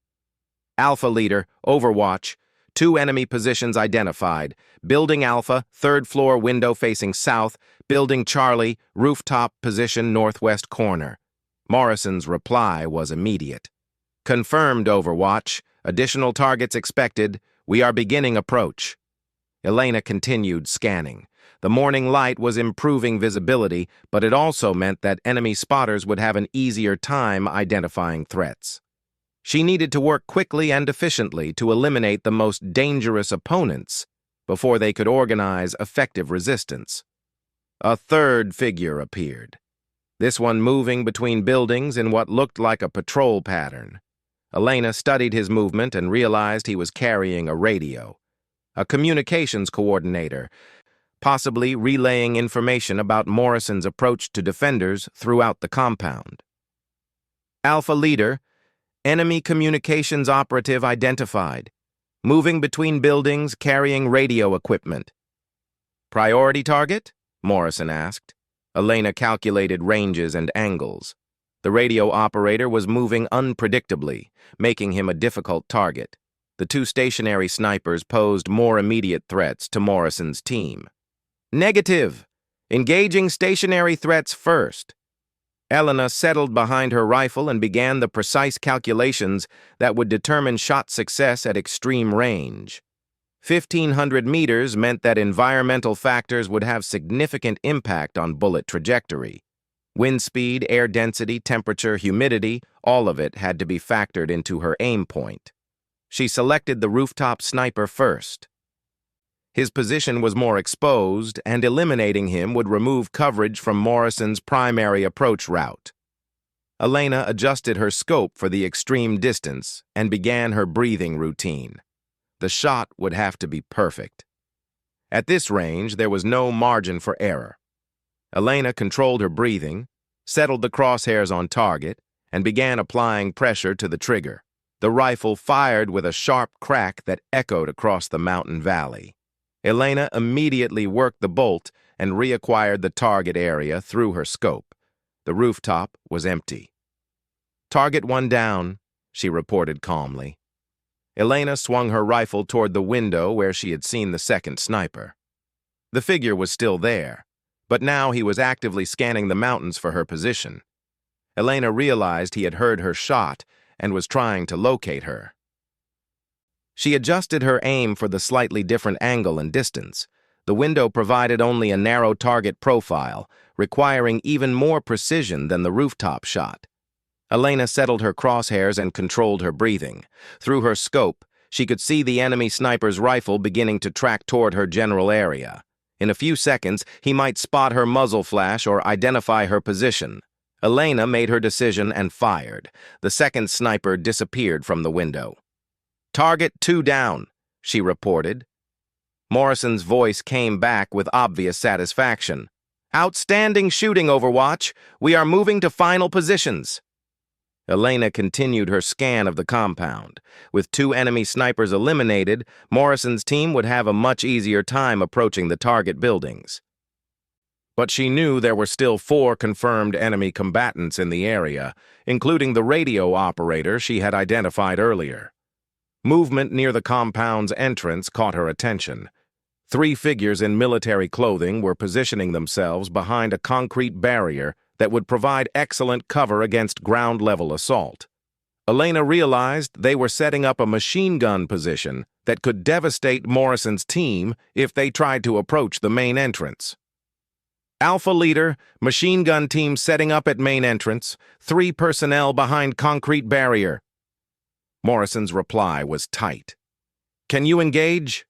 "Alpha Leader, Overwatch. 2 enemy positions identified. Building Alpha, 3rd floor window facing south. Building Charlie, rooftop position northwest corner." Morrison's reply was immediate. "Confirmed, Overwatch. Additional targets expected. We are beginning approach." Elena continued scanning. The morning light was improving visibility, but it also meant that enemy spotters would have an easier time identifying threats. She needed to work quickly and efficiently to eliminate the most dangerous opponents before they could organize effective resistance. A third figure appeared, this one moving between buildings in what looked like a patrol pattern. Elena studied his movement and realized he was carrying a radio, a communications coordinator, possibly relaying information about Morrison's approach to defenders throughout the compound. Alpha Leader, enemy communications operative identified. Moving between buildings carrying radio equipment. Priority target? Morrison asked. Elena calculated ranges and angles. The radio operator was moving unpredictably, making him a difficult target. The two stationary snipers posed more immediate threats to Morrison's team. Negative. Engaging stationary threats first. Elena settled behind her rifle and began the precise calculations that would determine shot success at extreme range. 1,500 meters meant that environmental factors would have significant impact on bullet trajectory. Wind speed, air density, temperature, humidity, all of it had to be factored into her aim point. She selected the rooftop sniper first. His position was more exposed, and eliminating him would remove coverage from Morrison's primary approach route. Elena adjusted her scope for the extreme distance and began her breathing routine. The shot would have to be perfect. At this range, there was no margin for error. Elena controlled her breathing, settled the crosshairs on target, and began applying pressure to the trigger. The rifle fired with a sharp crack that echoed across the mountain valley. Elena immediately worked the bolt and reacquired the target area through her scope. The rooftop was empty. Target one down, she reported calmly. Elena swung her rifle toward the window where she had seen the second sniper. The figure was still there, but now he was actively scanning the mountains for her position. Elena realized he had heard her shot and was trying to locate her. She adjusted her aim for the slightly different angle and distance. The window provided only a narrow target profile, requiring even more precision than the rooftop shot. Elena settled her crosshairs and controlled her breathing. Through her scope, she could see the enemy sniper's rifle beginning to track toward her general area. In a few seconds, he might spot her muzzle flash or identify her position. Elena made her decision and fired. The second sniper disappeared from the window. Target two down, she reported. Morrison's voice came back with obvious satisfaction. Outstanding shooting, Overwatch. We are moving to final positions. Elena continued her scan of the compound. With two enemy snipers eliminated, Morrison's team would have a much easier time approaching the target buildings. But she knew there were still 4 confirmed enemy combatants in the area, including the radio operator she had identified earlier. Movement near the compound's entrance caught her attention. 3 figures in military clothing were positioning themselves behind a concrete barrier that would provide excellent cover against ground-level assault. Elena realized they were setting up a machine gun position that could devastate Morrison's team if they tried to approach the main entrance. Alpha Leader, machine gun team setting up at main entrance, 3 personnel behind concrete barrier. Morrison's reply was tight. Can you engage?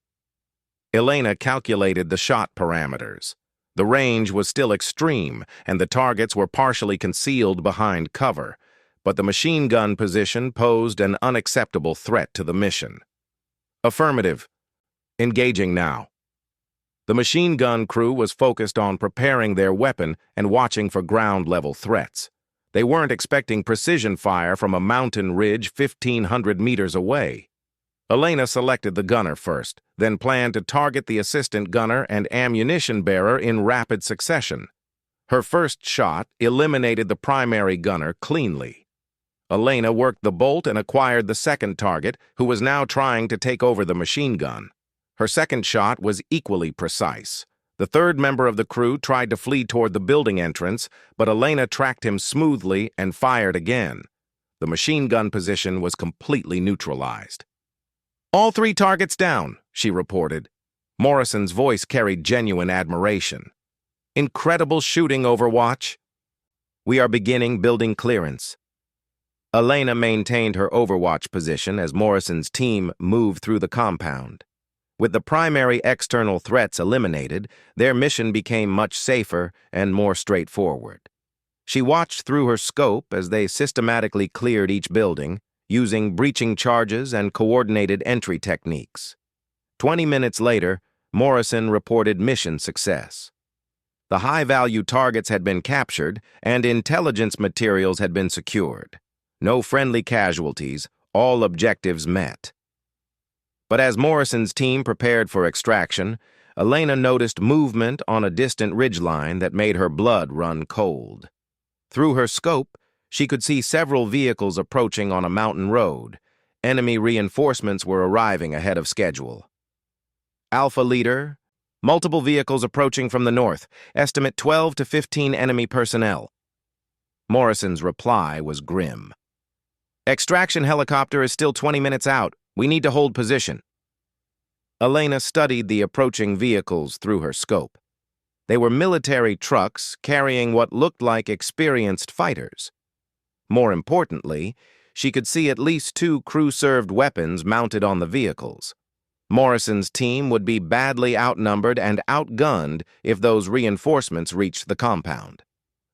Elena calculated the shot parameters. The range was still extreme, and the targets were partially concealed behind cover, but the machine gun position posed an unacceptable threat to the mission. Affirmative. Engaging now. The machine gun crew was focused on preparing their weapon and watching for ground-level threats. They weren't expecting precision fire from a mountain ridge 1,500 meters away. Elena selected the gunner first, then planned to target the assistant gunner and ammunition bearer in rapid succession. Her first shot eliminated the primary gunner cleanly. Elena worked the bolt and acquired the second target, who was now trying to take over the machine gun. Her second shot was equally precise. The third member of the crew tried to flee toward the building entrance, but Elena tracked him smoothly and fired again. The machine gun position was completely neutralized. All 3 targets down, she reported. Morrison's voice carried genuine admiration. Incredible shooting, Overwatch. We are beginning building clearance. Elena maintained her Overwatch position as Morrison's team moved through the compound. With the primary external threats eliminated, their mission became much safer and more straightforward. She watched through her scope as they systematically cleared each building, using breaching charges and coordinated entry techniques. 20 minutes later, Morrison reported mission success. The high-value targets had been captured and intelligence materials had been secured. No friendly casualties, all objectives met. But as Morrison's team prepared for extraction, Elena noticed movement on a distant ridgeline that made her blood run cold. Through her scope, she could see several vehicles approaching on a mountain road. Enemy reinforcements were arriving ahead of schedule. Alpha Leader, multiple vehicles approaching from the north. Estimate 12 to 15 enemy personnel. Morrison's reply was grim. Extraction helicopter is still 20 minutes out. We need to hold position. Elena studied the approaching vehicles through her scope. They were military trucks carrying what looked like experienced fighters. More importantly, she could see at least 2 crew-served weapons mounted on the vehicles. Morrison's team would be badly outnumbered and outgunned if those reinforcements reached the compound.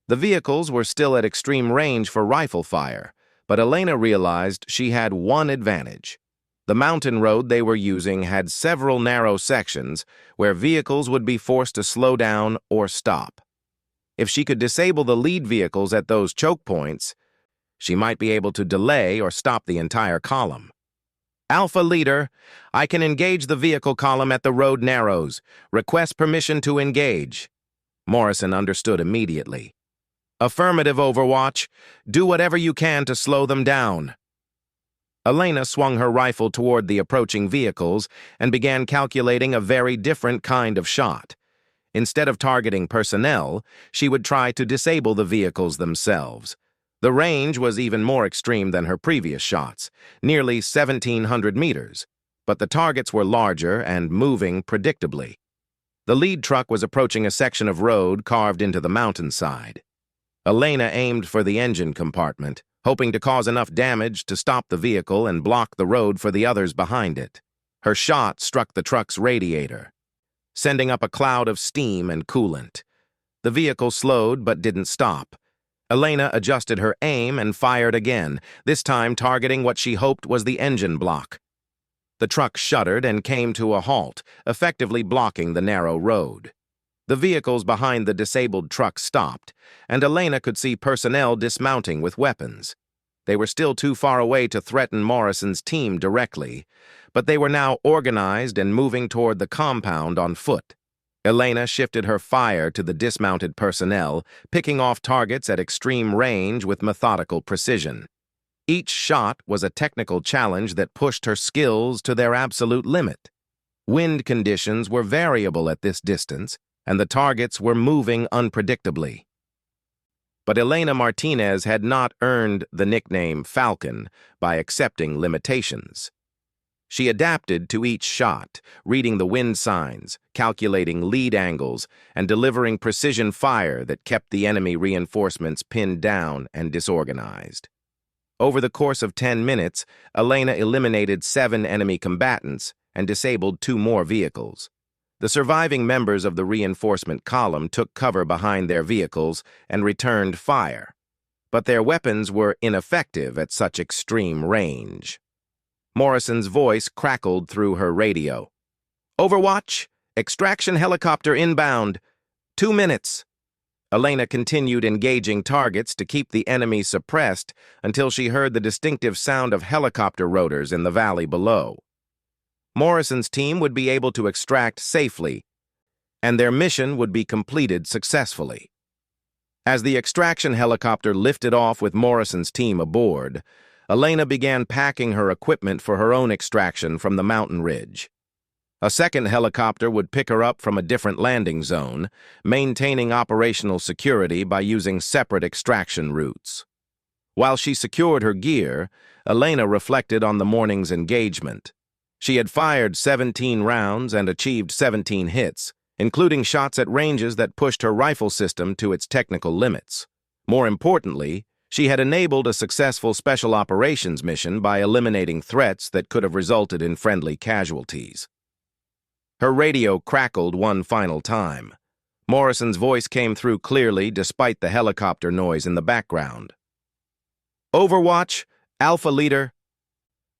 The vehicles were still at extreme range for rifle fire, but Elena realized she had one advantage. The mountain road they were using had several narrow sections where vehicles would be forced to slow down or stop. If she could disable the lead vehicles at those choke points, she might be able to delay or stop the entire column. Alpha Leader, I can engage the vehicle column at the road narrows. Request permission to engage. Morrison understood immediately. Affirmative, Overwatch. Do whatever you can to slow them down. Elena swung her rifle toward the approaching vehicles and began calculating a very different kind of shot. Instead of targeting personnel, she would try to disable the vehicles themselves. The range was even more extreme than her previous shots, nearly 1,700 meters, but the targets were larger and moving predictably. The lead truck was approaching a section of road carved into the mountainside. Elena aimed for the engine compartment, hoping to cause enough damage to stop the vehicle and block the road for the others behind it. Her shot struck the truck's radiator, sending up a cloud of steam and coolant. The vehicle slowed but didn't stop. Elena adjusted her aim and fired again, this time targeting what she hoped was the engine block. The truck shuddered and came to a halt, effectively blocking the narrow road. The vehicles behind the disabled truck stopped, and Elena could see personnel dismounting with weapons. They were still too far away to threaten Morrison's team directly, but they were now organized and moving toward the compound on foot. Elena shifted her fire to the dismounted personnel, picking off targets at extreme range with methodical precision. Each shot was a technical challenge that pushed her skills to their absolute limit. Wind conditions were variable at this distance, and the targets were moving unpredictably. But Elena Martinez had not earned the nickname Falcon by accepting limitations. She adapted to each shot, reading the wind signs, calculating lead angles, and delivering precision fire that kept the enemy reinforcements pinned down and disorganized. Over the course of 10 minutes, Elena eliminated 7 enemy combatants and disabled 2 more vehicles. The surviving members of the reinforcement column took cover behind their vehicles and returned fire, but their weapons were ineffective at such extreme range. Morrison's voice crackled through her radio. Overwatch, extraction helicopter inbound. 2 minutes. Elena continued engaging targets to keep the enemy suppressed until she heard the distinctive sound of helicopter rotors in the valley below. Morrison's team would be able to extract safely, and their mission would be completed successfully. As the extraction helicopter lifted off with Morrison's team aboard, Elena began packing her equipment for her own extraction from the mountain ridge. A second helicopter would pick her up from a different landing zone, maintaining operational security by using separate extraction routes. While she secured her gear, Elena reflected on the morning's engagement. She had fired 17 rounds and achieved 17 hits, including shots at ranges that pushed her rifle system to its technical limits. More importantly, she had enabled a successful special operations mission by eliminating threats that could have resulted in friendly casualties. Her radio crackled one final time. Morrison's voice came through clearly despite the helicopter noise in the background. Overwatch, Alpha Leader.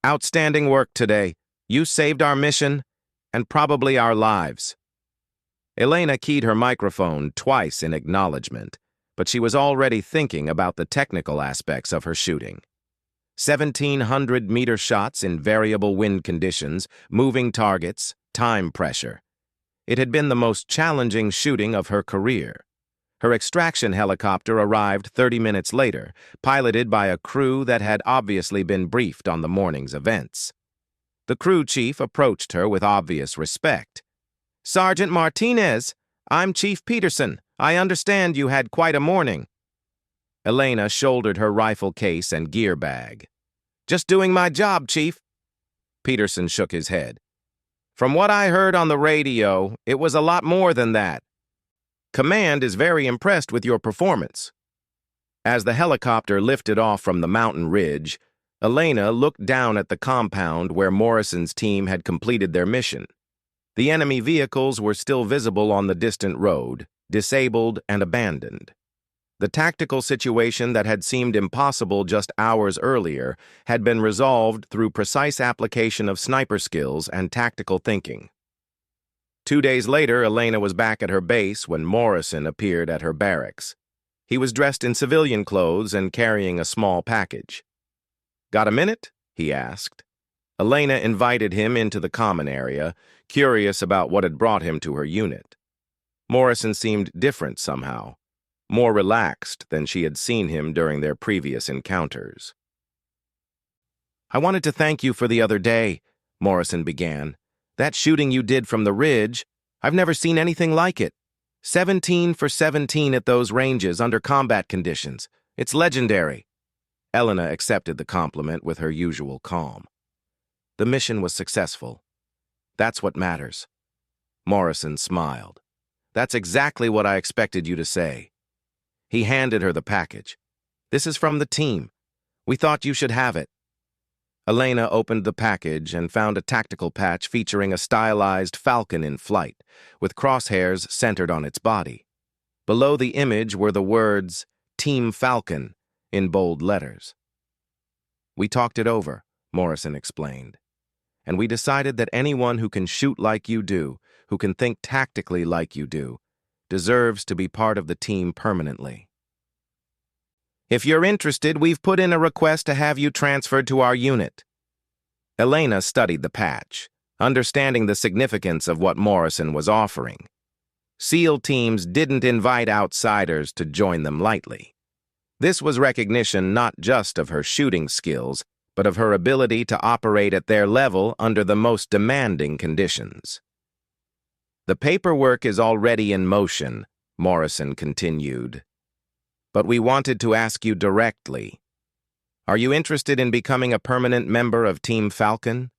Outstanding work today. You saved our mission, and probably our lives. Elena keyed her microphone twice in acknowledgement, but she was already thinking about the technical aspects of her shooting. 1,700-meter shots in variable wind conditions, moving targets, time pressure. It had been the most challenging shooting of her career. Her extraction helicopter arrived 30 minutes later, piloted by a crew that had obviously been briefed on the morning's events. The crew chief approached her with obvious respect. "Sergeant Martinez, I'm Chief Peterson. I understand you had quite a morning." Elena shouldered her rifle case and gear bag. "Just doing my job, Chief." Peterson shook his head. "From what I heard on the radio, it was a lot more than that. Command is very impressed with your performance." As the helicopter lifted off from the mountain ridge, Elena looked down at the compound where Morrison's team had completed their mission. The enemy vehicles were still visible on the distant road, disabled and abandoned. The tactical situation that had seemed impossible just hours earlier had been resolved through precise application of sniper skills and tactical thinking. 2 days later, Elena was back at her base when Morrison appeared at her barracks. He was dressed in civilian clothes and carrying a small package. "Got a minute?" he asked. Elena invited him into the common area, curious about what had brought him to her unit. Morrison seemed different somehow, more relaxed than she had seen him during their previous encounters. "I wanted to thank you for the other day," Morrison began. "That shooting you did from the ridge, I've never seen anything like it. 17 for 17 at those ranges under combat conditions. It's legendary." Elena accepted the compliment with her usual calm. The mission was successful. That's what matters. Morrison smiled. "That's exactly what I expected you to say." He handed her the package. "This is from the team. We thought you should have it." Elena opened the package and found a tactical patch featuring a stylized Falcon in flight, with crosshairs centered on its body. Below the image were the words, "Team Falcon," in bold letters. "We talked it over," Morrison explained, "and we decided that anyone who can shoot like you do, who can think tactically like you do, deserves to be part of the team permanently. If you're interested, we've put in a request to have you transferred to our unit." Elena studied the patch, understanding the significance of what Morrison was offering. SEAL teams didn't invite outsiders to join them lightly. This was recognition not just of her shooting skills, but of her ability to operate at their level under the most demanding conditions. "The paperwork is already in motion," Morrison continued. "But we wanted to ask you directly. Are you interested in becoming a permanent member of Team Falcon?"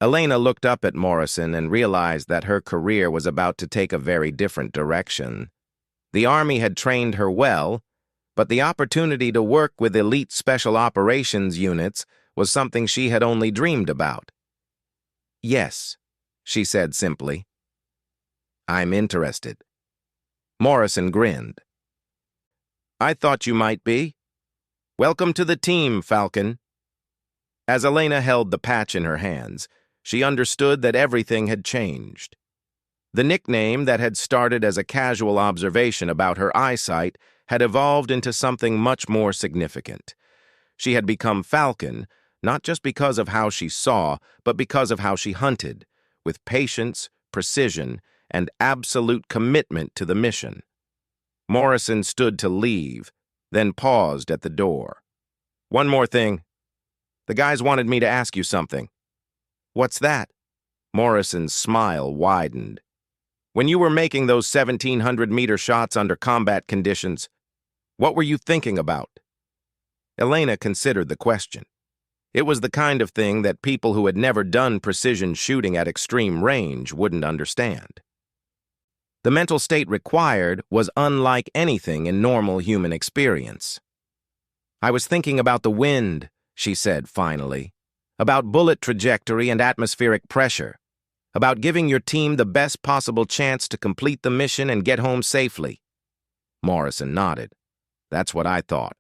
Elena looked up at Morrison and realized that her career was about to take a very different direction. The Army had trained her well, but the opportunity to work with elite special operations units was something she had only dreamed about. "Yes," she said simply. "I'm interested." Morrison grinned. "I thought you might be. Welcome to the team, Falcon." As Elena held the patch in her hands, she understood that everything had changed. The nickname that had started as a casual observation about her eyesight had evolved into something much more significant. She had become Falcon, not just because of how she saw, but because of how she hunted, with patience, precision, and absolute commitment to the mission. Morrison stood to leave, then paused at the door. "One more thing. The guys wanted me to ask you something." "What's that?" Morrison's smile widened. "When you were making those 1,700-meter shots under combat conditions, what were you thinking about?" Elena considered the question. It was the kind of thing that people who had never done precision shooting at extreme range wouldn't understand. The mental state required was unlike anything in normal human experience. "I was thinking about the wind," she said finally, "about bullet trajectory and atmospheric pressure, about giving your team the best possible chance to complete the mission and get home safely." Morrison nodded. "That's what I thought.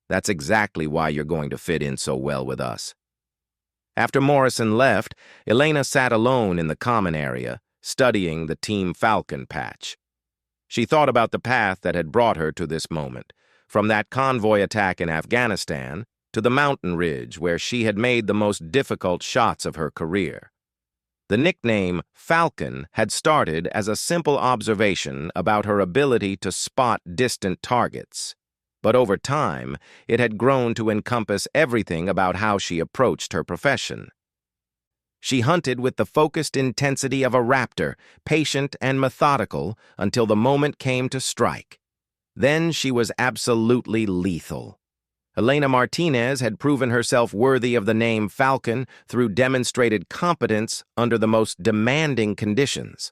That's exactly why you're going to fit in so well with us." After Morrison left, Elena sat alone in the common area, studying the Team Falcon patch. She thought about the path that had brought her to this moment, from that convoy attack in Afghanistan to the mountain ridge where she had made the most difficult shots of her career. The nickname Falcon had started as a simple observation about her ability to spot distant targets, but over time it had grown to encompass everything about how she approached her profession. She hunted with the focused intensity of a raptor, patient and methodical until the moment came to strike. Then she was absolutely lethal. Elena Martinez had proven herself worthy of the name Falcon through demonstrated competence under the most demanding conditions.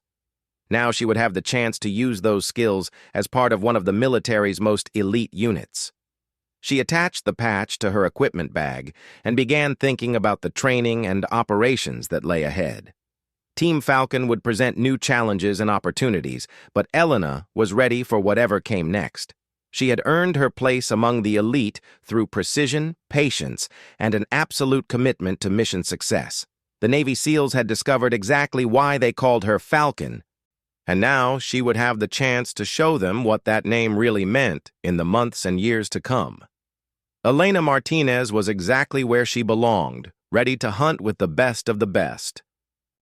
Now she would have the chance to use those skills as part of one of the military's most elite units. She attached the patch to her equipment bag and began thinking about the training and operations that lay ahead. Team Falcon would present new challenges and opportunities, but Elena was ready for whatever came next. She had earned her place among the elite through precision, patience, and an absolute commitment to mission success. The Navy SEALs had discovered exactly why they called her Falcon, and now she would have the chance to show them what that name really meant in the months and years to come. Elena Martinez was exactly where she belonged, ready to hunt with the best of the best.